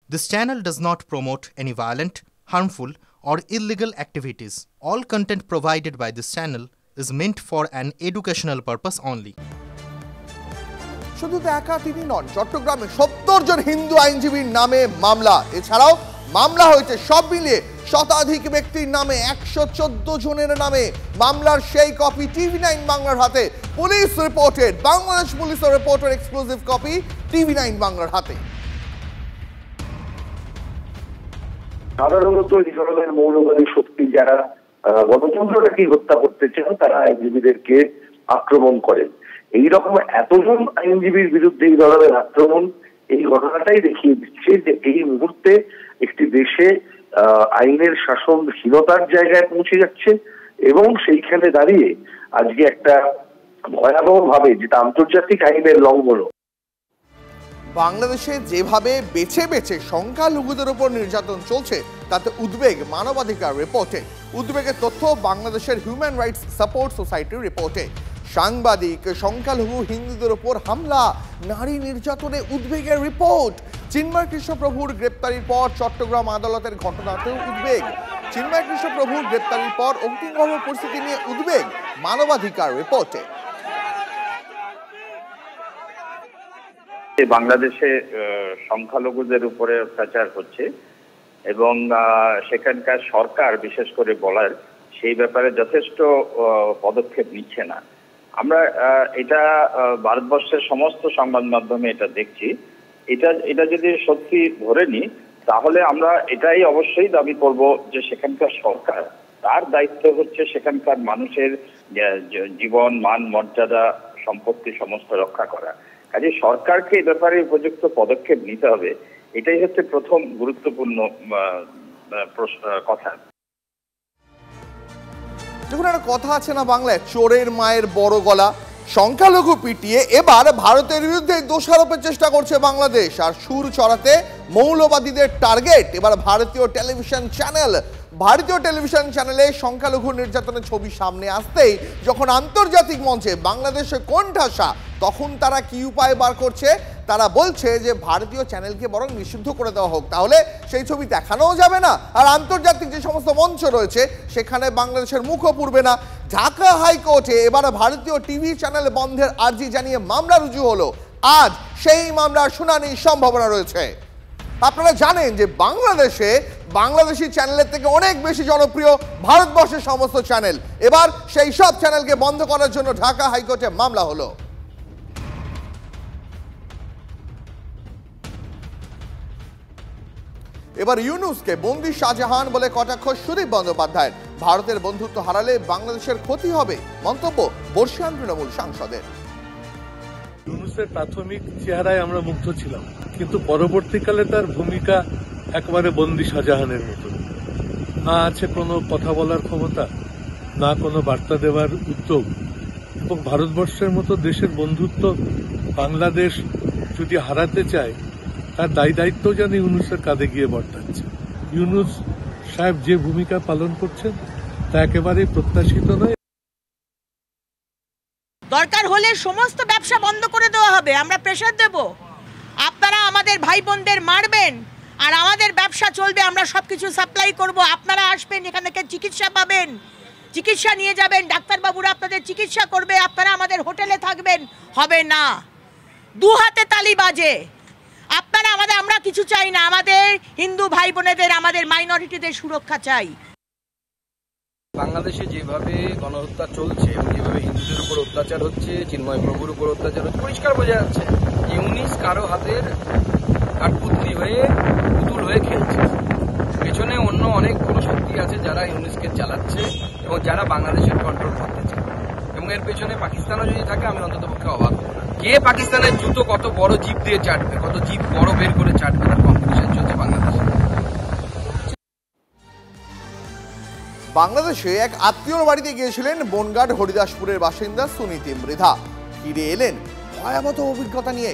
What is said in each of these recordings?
This channel does not promote any violent, harmful, or illegal activities. All content provided by this channel is meant for an educational purpose only. শুধু তো একা তিনি নন, চট্টগ্রামে 70 জন হিন্দু আইনজীবীর নামে মামলা। এছাড়াও মামলা হয়েছে সব মিলিয়ে শতাধিক ব্যক্তির নামে, 114 জনের নামে। মামলার সেই কপি TV9 বাংলার হাতে। পুলিশ রিপোর্টেড, বাংলাদেশ পুলিশের রিপোর্টের এক্সক্লুসিভ কপি TV9 বাংলার হাতে। সাধারণত এই ধরনের মৌলবাদী শক্তি যারা গণতন্ত্রটাকে হত্যা করতে চান তারা আইনজীবীদেরকে আক্রমণ করেন। এইরকম এতজন আইনজীবীর বিরুদ্ধে এই ধরনের আক্রমণ, এই ঘটনাটাই দেখিয়ে দিচ্ছে যে এই মুহূর্তে একটি দেশে আইনের শাসনহীনতার জায়গায় পৌঁছে যাচ্ছে এবং সেইখানে দাঁড়িয়ে আজকে একটা ভয়াবহ ভাবে যেটা আন্তর্জাতিক আইনের লঙ্ঘন। বাংলাদেশে যেভাবে বেছে বেছে সংখ্যালঘুদের উপর নির্যাতন চলছে তাতে উদ্বেগ মানবাধিকার রিপোর্টে। উদ্বেগের তথ্য বাংলাদেশের হিউম্যান রাইটস সাপোর্ট সোসাইটির রিপোর্টে। সাংবাদিক, সংখ্যালঘু হিন্দুদের উপর হামলা, নারী নির্যাতনে উদ্বেগের রিপোর্ট। চিন্ময় কৃষ্ণপ্রভুর গ্রেপ্তারির পর চট্টগ্রাম আদালতের ঘটনাতেও উদ্বেগ। চিন্ময় কৃষ্ণপ্রভুর গ্রেপ্তারির পর অগ্নিগর্ভ পরিস্থিতি নিয়ে উদ্বেগ মানবাধিকার রিপোর্টে। বাংলাদেশে সংখ্যালঘুদের উপরে অত্যাচার হচ্ছে এবং সেখানকার সরকার বিশেষ করে বলার সেই ব্যাপারে যথেষ্ট পদক্ষেপ নিচ্ছে না। আমরা এটা ভারতবর্ষের সমস্ত সংবাদ মাধ্যমে এটা দেখছি। এটা যদি সত্যি ধরে নিই তাহলে আমরা এটাই অবশ্যই দাবি করব যে সেখানকার সরকার, তার দায়িত্ব হচ্ছে সেখানকার মানুষের জীবন, মান, মর্যাদা, সম্পত্তি সমস্ত রক্ষা করা। কাজে সরকারকে এ ব্যাপারে উপযুক্ত পদক্ষেপ নিতে হবে। এটাই হচ্ছে প্রথম গুরুত্বপূর্ণ কথা। দেখুন, একটা কথা আছে না বাংলায়, চোরের মায়ের বড় গলা। সংখ্যালঘু পিটিয়ে এবার ভারতের বিরুদ্ধে দোষারোপের চেষ্টা করছে বাংলাদেশ। আর সুর চড়াতে মৌলবাদীদের টার্গেট এবার ভারতীয় টেলিভিশন চ্যানেল। ভারতীয় টেলিভিশন চ্যানেলে সংখ্যালঘু নির্যাতনের ছবি সামনে আসতেই যখন আন্তর্জাতিক মঞ্চে বাংলাদেশে কোণঠাসা, তখন তারা কি উপায় বার করছে? তারা বলছে যে ভারতীয় চ্যানেলকে বরং নিষিদ্ধ করে দেওয়া হোক, তাহলে সেই ছবি দেখানোও যাবে না, আর আন্তর্জাতিক যে সমস্ত মঞ্চ রয়েছে সেখানে বাংলাদেশের মুখও পুরবে না। ঢাকা হাইকোর্টে এবার ভারতীয় টিভি চ্যানেল বন্ধের আর্জি জানিয়ে মামলা রুজু হলো। আজ সেই মামলার শুনানির সম্ভাবনা রয়েছে। আপনারা জানেন যে বাংলাদেশি চ্যানেলের থেকে অনেক বেশি জনপ্রিয় ভারতবর্ষের সমস্ত চ্যানেল। এবার সেই সব চ্যানেলকে বন্ধ করার জন্য ঢাকা হাইকোর্টে মামলা হলো। এবার ইউনুসকে বন্দি শাহজাহান বলে কটাক্ষ সুদীপ বন্দ্যোপাধ্যায়ের। ভারতের বন্ধুত্ব হারালে বাংলাদেশের ক্ষতি হবে, মন্তব্য বর্ষিয়ান তৃণমূল সাংসদের। ইউনুসের প্রাথমিক চেহারায় আমরা মুগ্ধ ছিলাম, কিন্তু পরবর্তীকালে তার ভূমিকা একেবারে বন্দি শাহজাহানের মতো। না আছে কোনো কথা বলার ক্ষমতা, না কোনো বার্তা দেওয়ার উদ্যোগ। এবং ভারতবর্ষের মতো দেশের বন্ধুত্ব বাংলাদেশ যদি হারাতে চায়, তার দায়িত্ব যেন ইউনুসের কাঁধে গিয়ে বর্তাচ্ছে। ইউনুস সাহেব যে ভূমিকা পালন করছেন তা একেবারেই প্রত্যাশিত নয়। দরকার হলে সমস্ত ব্যবসা বন্ধ করে দেওয়া হবে, আমরা প্রেসার দেব। আপনারা আমাদের ভাই বোনদের মারবেন আর আমাদের ব্যবসা চলবে, আমরা সবকিছু সাপ্লাই করব। আপনারা আসবেন, এখান থেকে চিকিৎসা পাবেন, চিকিৎসা নিয়ে যাবেন, ডাক্তারবাবুরা আপনাদের চিকিৎসা করবে, আপনারা আমাদের হোটেলে থাকবেন। হবে না, দু হাতে তালি বাজে। আপনারা আমরা কিছু চাই না, আমাদের হিন্দু ভাই বোনেদের, আমাদের মাইনরিটিদের সুরক্ষা চাই। বাংলাদেশে যেভাবে গণহত্যা চলছে এবং যেভাবে হিন্দুদের উপর অত্যাচার হচ্ছে, চিন্ময় প্রভুর উপর অত্যাচার হচ্ছে, পরিষ্কার বোঝা যাচ্ছে ইউনিস কারো হাতের কাঠপুতলি হয়ে, পুতুল হয়ে খেলছে। পেছনে অন্য অনেক কোনো শক্তি আছে যারা ইউনিসকে চালাচ্ছে এবং যারা বাংলাদেশের কন্ট্রোল করতে চায়। এবং এর পেছনে পাকিস্তানও যদি থাকে আমি অন্তত পক্ষে অবাক হব না। কে পাকিস্তানের জুতো কত বড় জিপ দিয়ে চাটবে, কত জিপ বড় বের করে চাটবে, তার কম্পিটিশন চলছে বাংলাদেশে। বাংলাদেশে এক আত্মীয়র বাড়িতে গিয়েছিলেন বনগাঁর হরিদাসপুরের বাসিন্দা সুনীতি মৃধা। ফিরে এলেন ভয়াবহ অভিজ্ঞতা নিয়ে।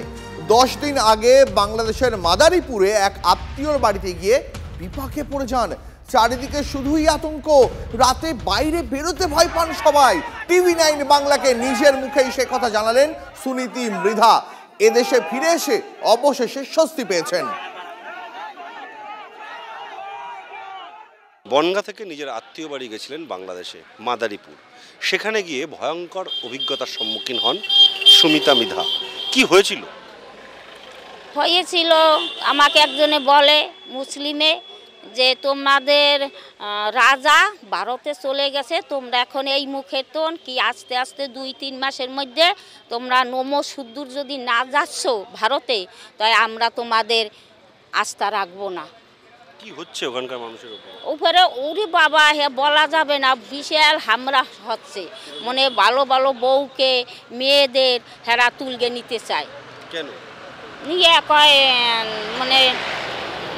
10 দিন আগে বাংলাদেশের মাদারীপুরে এক আত্মীয়র বাড়িতে গিয়ে বিপাকে পড়ে যান। চারিদিকে শুধুই আতঙ্ক, রাতে বাইরে বেরোতে ভয় পান সবাই। TV9 বাংলাকে নিজের মুখেই সে কথা জানালেন সুনীতি মৃধা। এদেশে ফিরে এসে অবশেষে স্বস্তি পেয়েছেন। বনগাঁ থেকে নিজের আত্মীয় বাড়ি গেছিলেন বাংলাদেশে মাদারীপুর। সেখানে গিয়ে ভয়ঙ্কর অভিজ্ঞতার সম্মুখীন হন সুমিতা মৃধা। কি হয়েছিল? আমাকে একজনে বলে মুসলিমে যে তোমাদের রাজা ভারতে চলে গেছে, তোমরা এখন এই মুখের তোন কি আস্তে আস্তে 2-3 মাসের মধ্যে তোমরা নমঃশূদ্র যদি না যাচ্ছ ভারতে, তাই আমরা তোমাদের আস্থা রাখবো না। কি হচ্ছে ওখানকার মানুষের উপরে? ওরে বাবা, হে বলা যাবে না, বিশাল হামলা হচ্ছে। মানে ভালো ভালো বউকে মেয়েদের হেরা তুলগে নিতে চায়। কেন? নিয়ে কয় মানে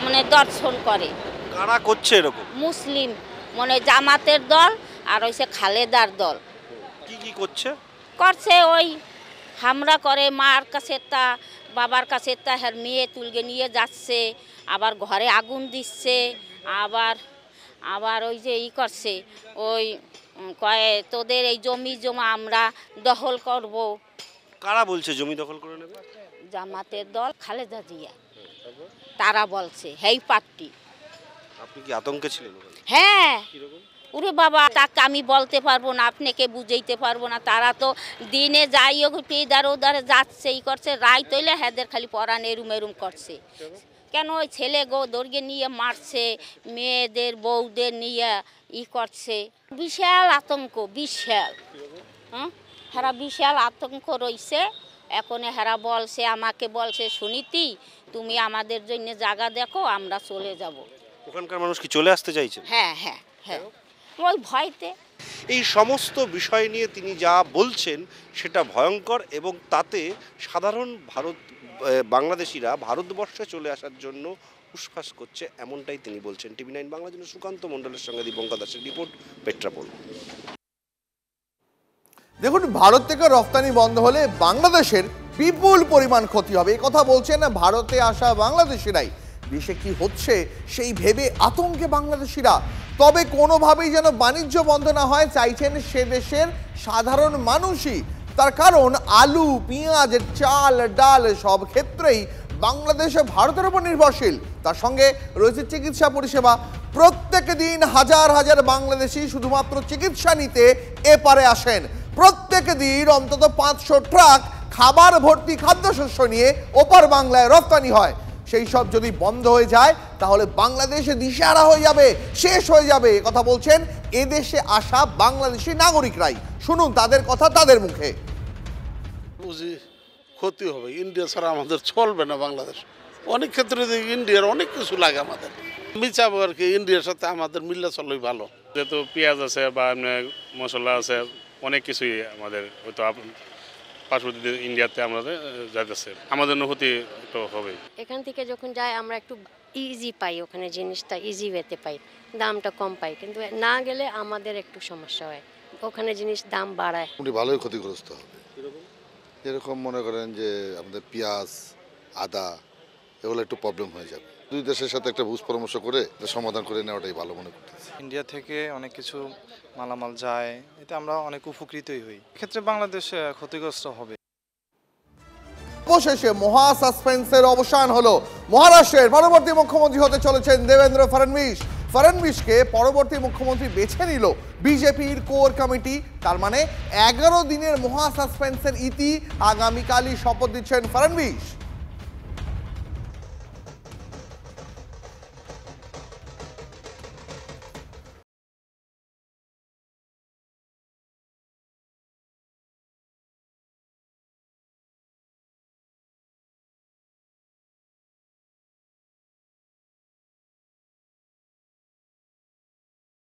মানে দর্শন করে। কারা করছে এরকম? মুসলিম, মানে জামাতের দল আর হইছে খালেদার দল। কি কি করছে? ওই হামলা করে, মার কাছে তা বাবার কাছে তা হের মেয়ে তুলগে নিয়ে যাচ্ছে, আবার ঘরে আগুন দিচ্ছে, আবার ওই যে করছে, ওই কয়ে তোদের এই জমি জমা আমরা দখল করব। কারা বলছে জমি দখল করে নেবে? জামাতের দল, খালেদা জিয়া, তারা বলছে হেই পার্টি। আপনি কি আতঙ্কে ছিলেন? হ্যাঁ। ওরে বাবা, তাকে আমি বলতে পারবো না, আপনাকে বুঝাইতে পারবো না। তারা তো দিনে যাইও ইধারে ওধারে যাচ্ছে, করছে, রাত হইলে হেদের খালি পরান এরুম করছে। কেন? ওই ছেলে দর্গে নিয়ে মারছে, মেয়েদের বউদের নিয়ে করছে। বিশাল আতঙ্ক, বিশাল। হেরা বিশাল আতঙ্ক রয়েছে। এখন হেরা বলছে, আমাকে বলছে, সুনীতি তুমি আমাদের জন্য জায়গা দেখো, আমরা চলে যাব। ওখানকার মানুষ কি চলে আসতে চাইছে? হ্যাঁ হ্যাঁ হ্যাঁ, ওই ভয়তে। এই সমস্ত বিষয় নিয়ে তিনি যা বলছেন সেটা ভয়ঙ্কর, এবং তাতে সাধারণ বাংলাদেশিরা ভারতবর্ষে চলে আসার জন্য উসফাস করছে, এমনটাই তিনি বলছেন। TV9 বাংলার জন্য সুকান্ত মণ্ডলের সঙ্গে দীপঙ্কর দাসের রিপোর্ট, পেট্রাপোল। দেখুন, ভারত থেকে রপ্তানি বন্ধ হলে বাংলাদেশের বিপুল পরিমাণ ক্ষতি হবে, এই কথা বলছেন ভারতে আসা বাংলাদেশিরাই। দেশে কি হচ্ছে সেই ভেবে আতঙ্কে বাংলাদেশিরা। তবে কোনোভাবেই যেন বাণিজ্য বন্ধ না হয় চাইছেন সে দেশের সাধারণ মানুষই। তার কারণ আলু, পেঁয়াজ, চাল, ডাল সব ক্ষেত্রেই বাংলাদেশে ভারতের উপর নির্ভরশীল। তার সঙ্গে রয়েছে চিকিৎসা পরিষেবা। প্রত্যেক দিন হাজার হাজার বাংলাদেশি শুধুমাত্র চিকিৎসা নিতে এপারে আসেন। প্রত্যেক দিন অন্তত 500 ট্রাক খাবার ভর্তি খাদ্যশস্য নিয়ে ওপার বাংলায় রপ্তানি হয়। সেই সব যদি বন্ধ হয়ে যায় তাহলে বাংলাদেশে দিশেহারা হয়ে যাবে, শেষ হয়ে যাবে, কথা বলছেন এদেশে আসা বাংলাদেশি নাগরিকরাই। শুনুন তাদের কথা তাদের মুখে। বুঝি ক্ষতি হবে, ইন্ডিয়া ছাড়া আমাদের চলবে না। বাংলাদেশ অনেক ক্ষেত্রে ইন্ডিয়ার অনেক কিছু লাগে আমাদের, আমি চাবো আর কি ইন্ডিয়ার সাথে আমাদের মিললে চললেই ভালো। যেহেতু পেঁয়াজ আছে বা মশলা আছে, অনেক কিছুই আমাদের হয়তো পার্শ্ববর্তী ইন্ডিয়াতে আমাদের যাইতেছে, আমাদের ক্ষতি তো হবে। এখান থেকে যখন যাই আমরা একটু ইজি পাই, ওখানে জিনিসটা ইজি ওয়েতে পাই, দামটা কম পাই, কিন্তু না গেলে আমাদের একটু সমস্যা হয়, ওখানে জিনিস দাম বাড়ায়। ভালোই ক্ষতিগ্রস্ত হবে। যেরকম মনে করেন যে আমাদের পেঁয়াজ, আদা এগুলো একটু প্রবলেম হয়ে যাবে। দুই দেশের সাথে একটা বুঝ পরামর্শ করে সমাধান করে নেওয়াটাই ভালো মনে করতেছি। ইন্ডিয়া থেকে অনেক কিছু মালামাল যায়, এতে আমরা অনেক উপকৃতই হই। এক্ষেত্রে বাংলাদেশ ক্ষতিগ্রস্ত হবে। অবশেষে মহা সাসপেন্সের অবসান হলো। মহারাষ্ট্রের পরবর্তী মুখ্যমন্ত্রী হতে চলেছেন দেবেন্দ্র ফডনবিস। ফডনবিসকে পরবর্তী মুখ্যমন্ত্রী বেছে নিল বিজেপির কোর কমিটি। তার মানে 11 দিনের মহা সাসপেন্সের ইতি। আগামীকালই শপথ দিচ্ছেন ফডনবিস।